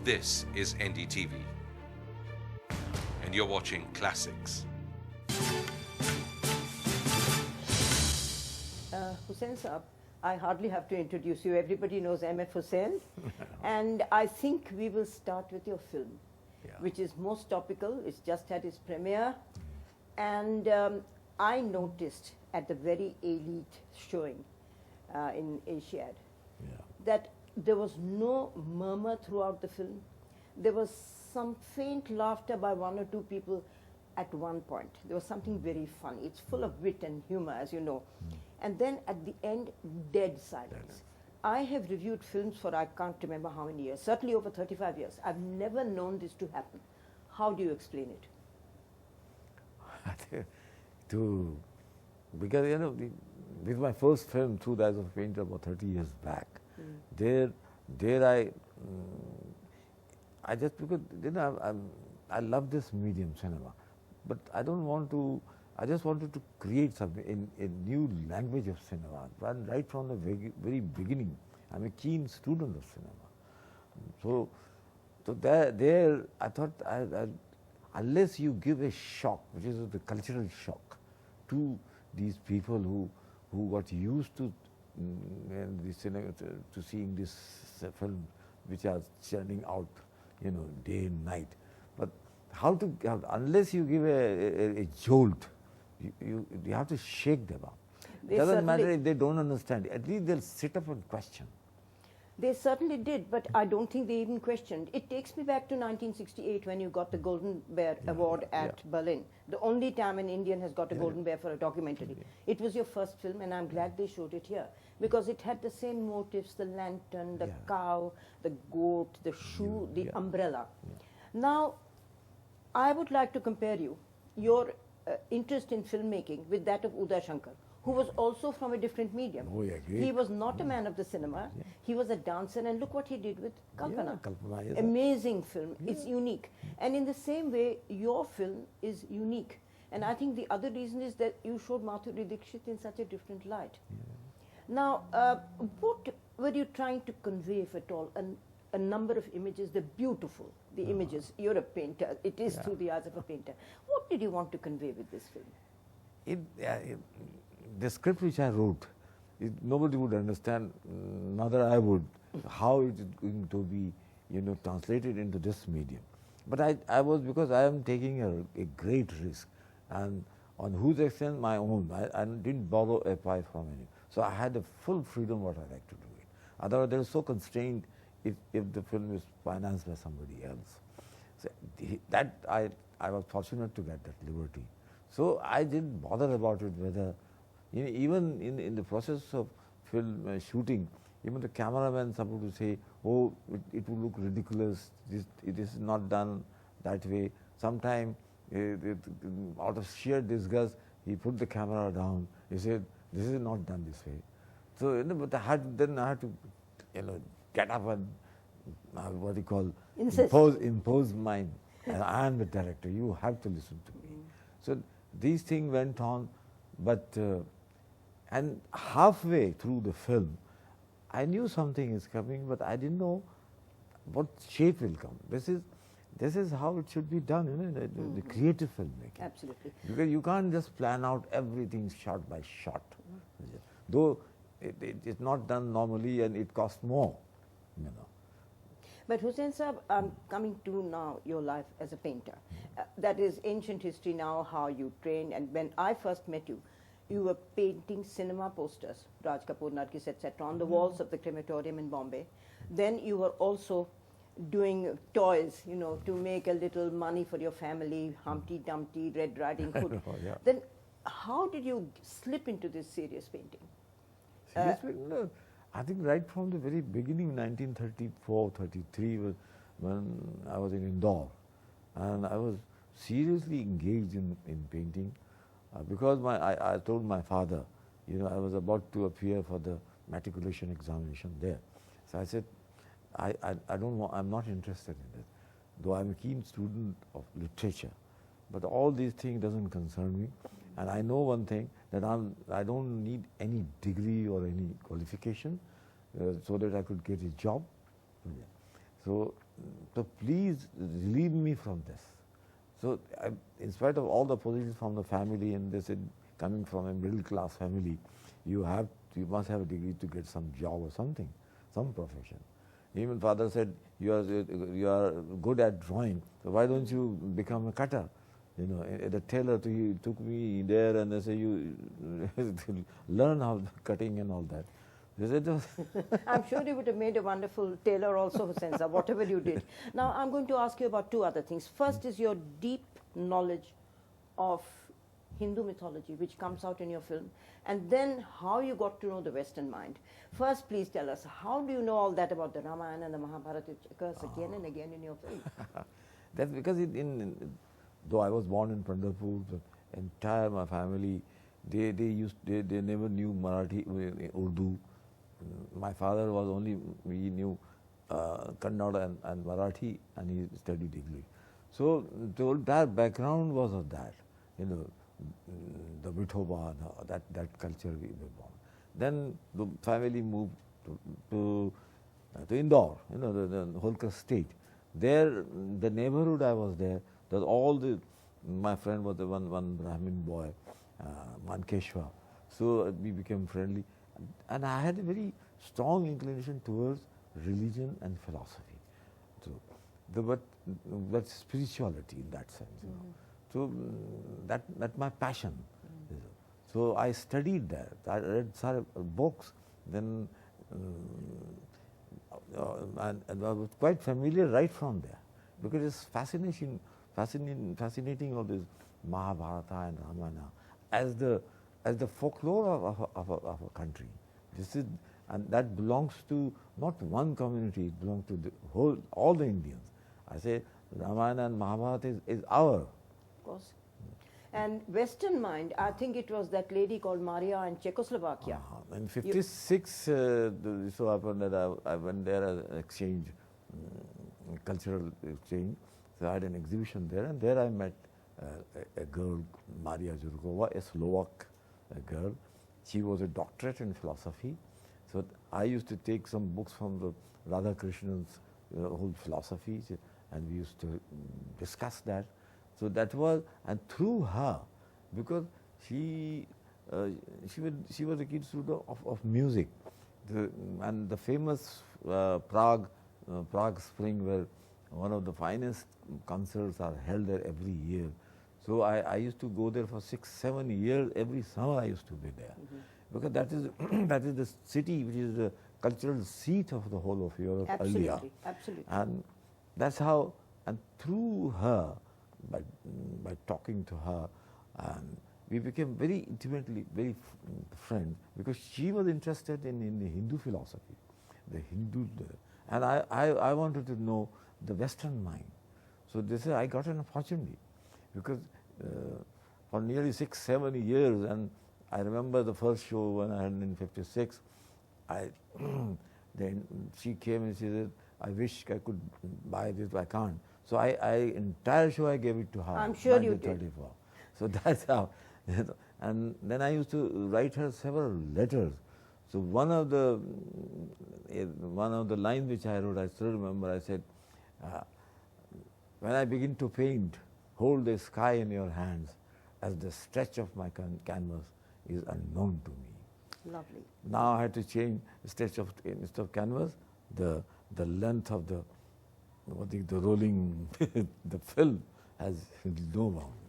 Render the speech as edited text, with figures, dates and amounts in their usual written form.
This is NDTV, and you're watching Classics. Husain Saab, I hardly have to introduce you. Everybody knows M F Husain. And I think we will start with your film, which is most topical. It's just had its premiere. And I noticed at the very elite showing in Asiad that there was no murmur throughout the film. There was some faint laughter by one or two people at one point. There was something very funny. It's full of wit and humor, as you know. And then at the end, dead silence. I have reviewed films for I can't remember how many years, certainly over 35 years. I've never known this to happen. How do you explain it? Because, you know, with my first film, Truth as a Painter, about 30 years back, there I just, because, you know, I love this medium, cinema, but I don't want to, I just wanted to create something in a new language of cinema. And right from the very beginning, I'm a keen student of cinema. So there I thought, unless you give a shock, which is the cultural shock, to these people who got used to the cinema, to seeing this film, which are churning out, you know, day and night. But unless you give a jolt, you have to shake them up. It doesn't matter if they don't understand. At least they'll sit up and question. They certainly did, but I don't think they even questioned. It takes me back to 1968 when you got the Golden Bear Award at Berlin. The only time an Indian has got a Golden Bear for a documentary. It was your first film, and I'm glad they showed it here, because it had the same motifs: the lantern, the cow, the goat, the shoe, the umbrella. Now, I would like to compare your interest in filmmaking with that of Uday Shankar, who was also from a different medium. Oh, yeah, great. He was not a man of the cinema. He was a dancer, and look what he did with Kalpana. Kalpana, yes. Amazing film. It's unique. And in the same way, your film is unique. And I think the other reason is that you showed Madhuri Dixit in such a different light. Now, what were you trying to convey, if at all? A number of images, they're beautiful, the images. You're a painter. It is through the eyes of a painter. What did you want to convey with this film? The script which I wrote, nobody would understand, neither I would, how it is going to be, you know, translated into this medium. But I was, because I am taking a great risk, and on whose extent my own. I didn't borrow a pie from any. So I had a full freedom what I like to do it. Otherwise, they are so constrained if the film is financed by somebody else. So that I was fortunate to get that liberty. So I didn't bother about it whether, you know, even in the process of film shooting, even the cameraman supposed to say, oh, it will look ridiculous, it is not done that way. Sometimes, out of sheer disgust, he put the camera down. He said, this is not done this way. So, you know, but I had to, you know, get up and, what you call, impose mine. And I am the director, you have to listen to me. So these things went on, but, and halfway through the film, I knew something is coming, but I didn't know what shape will come. This is how it should be done, you know, the creative filmmaking. Absolutely. Because you can't just plan out everything shot by shot. Though it is not done normally and it costs more, you know. But Husain Saab, coming to now your life as a painter. That is ancient history now, how you trained. And when I first met you, you were painting cinema posters, Raj Kapoor, Nargis, etc., on the walls of the crematorium in Bombay. Then you were also doing toys, you know, to make a little money for your family, Humpty Dumpty, Red Riding Hood. Then how did you slip into this serious painting? Serious painting? No. I think right from the very beginning, 1934, 33, when I was in Indore, and I was seriously engaged in painting, because I told my father, you know, I was about to appear for the matriculation examination there. So I said, I don't want, I'm not interested in it, though I'm a keen student of literature, but all these things doesn't concern me. And I know one thing, that I don't need any degree or any qualification so that I could get a job. So, so please relieve me from this. So, in spite of all the positions from the family, and they said, coming from a middle class family, you must have a degree to get some job or something, some profession. Even father said, you are good at drawing, so why don't you become a cutter? You know, the tailor took me there, and they say, you learn how cutting and all that. They said, I'm sure you would have made a wonderful tailor also, Husain sir, whatever you did. Now, I'm going to ask you about two other things. First is your deep knowledge of Hindu mythology, which comes out in your film, and then how you got to know the Western mind. First, please tell us, how do you know all that about the Ramayana and the Mahabharata, which occurs again and again in your film? That's because though I was born in Pandharpur, the entire my family, they never knew Marathi, Urdu. My father was only, he knew Kannada and Marathi, and he studied English. So the entire background was of that, you know, the Vithoba, that culture we were born. Then the family moved to Indore, you know, the Holkar state. There, the neighborhood I was there, my friend was the one Brahmin boy, Mankeshwar. So we became friendly. And I had a very strong inclination towards religion and philosophy. So, but spirituality in that sense, you know. So that's my passion. So I studied that. I read books, then and I was quite familiar right from there, because it's fascinating all this Mahabharata and Ramyana as the folklore of a country. This is, and that belongs to not one community; it belongs to all the Indians. I say Ramayana and Mahabharata is our. Of course. And Western mind, I think it was that lady called Maria in Czechoslovakia. In '56, so happened that I went there as an exchange, cultural exchange. So I had an exhibition there, and there I met a girl, Maria Jurkova, a Slovak girl. She was a doctorate in philosophy. So I used to take some books from the Radha Krishnan's whole philosophy, and we used to discuss that. So that was, and through her, because she was a kid student of music, and the famous Prague Spring, where one of the finest concerts are held there every year. So I used to go there for 6-7 years. Every summer I used to be there, because that is the city which is the cultural seat of the whole of Europe earlier. Absolutely. And that's how, and through her, by talking to her, and we became very intimately very friends, because she was interested in the Hindu philosophy, and I wanted to know the Western mind. So this I got an opportunity, because for nearly 6-7 years, and I remember the first show when I had in '56, then she came and she said, I wish I could buy this, but I can't. So entire show I gave it to her. I'm sure you did. So that's how. And then I used to write her several letters. So one of the lines which I wrote, I still remember, I said, when I begin to paint, hold the sky in your hands, as the stretch of my canvas is unknown to me. Lovely. Now I had to change the stretch of, instead of canvas, the length of the rolling, the film has no bounds.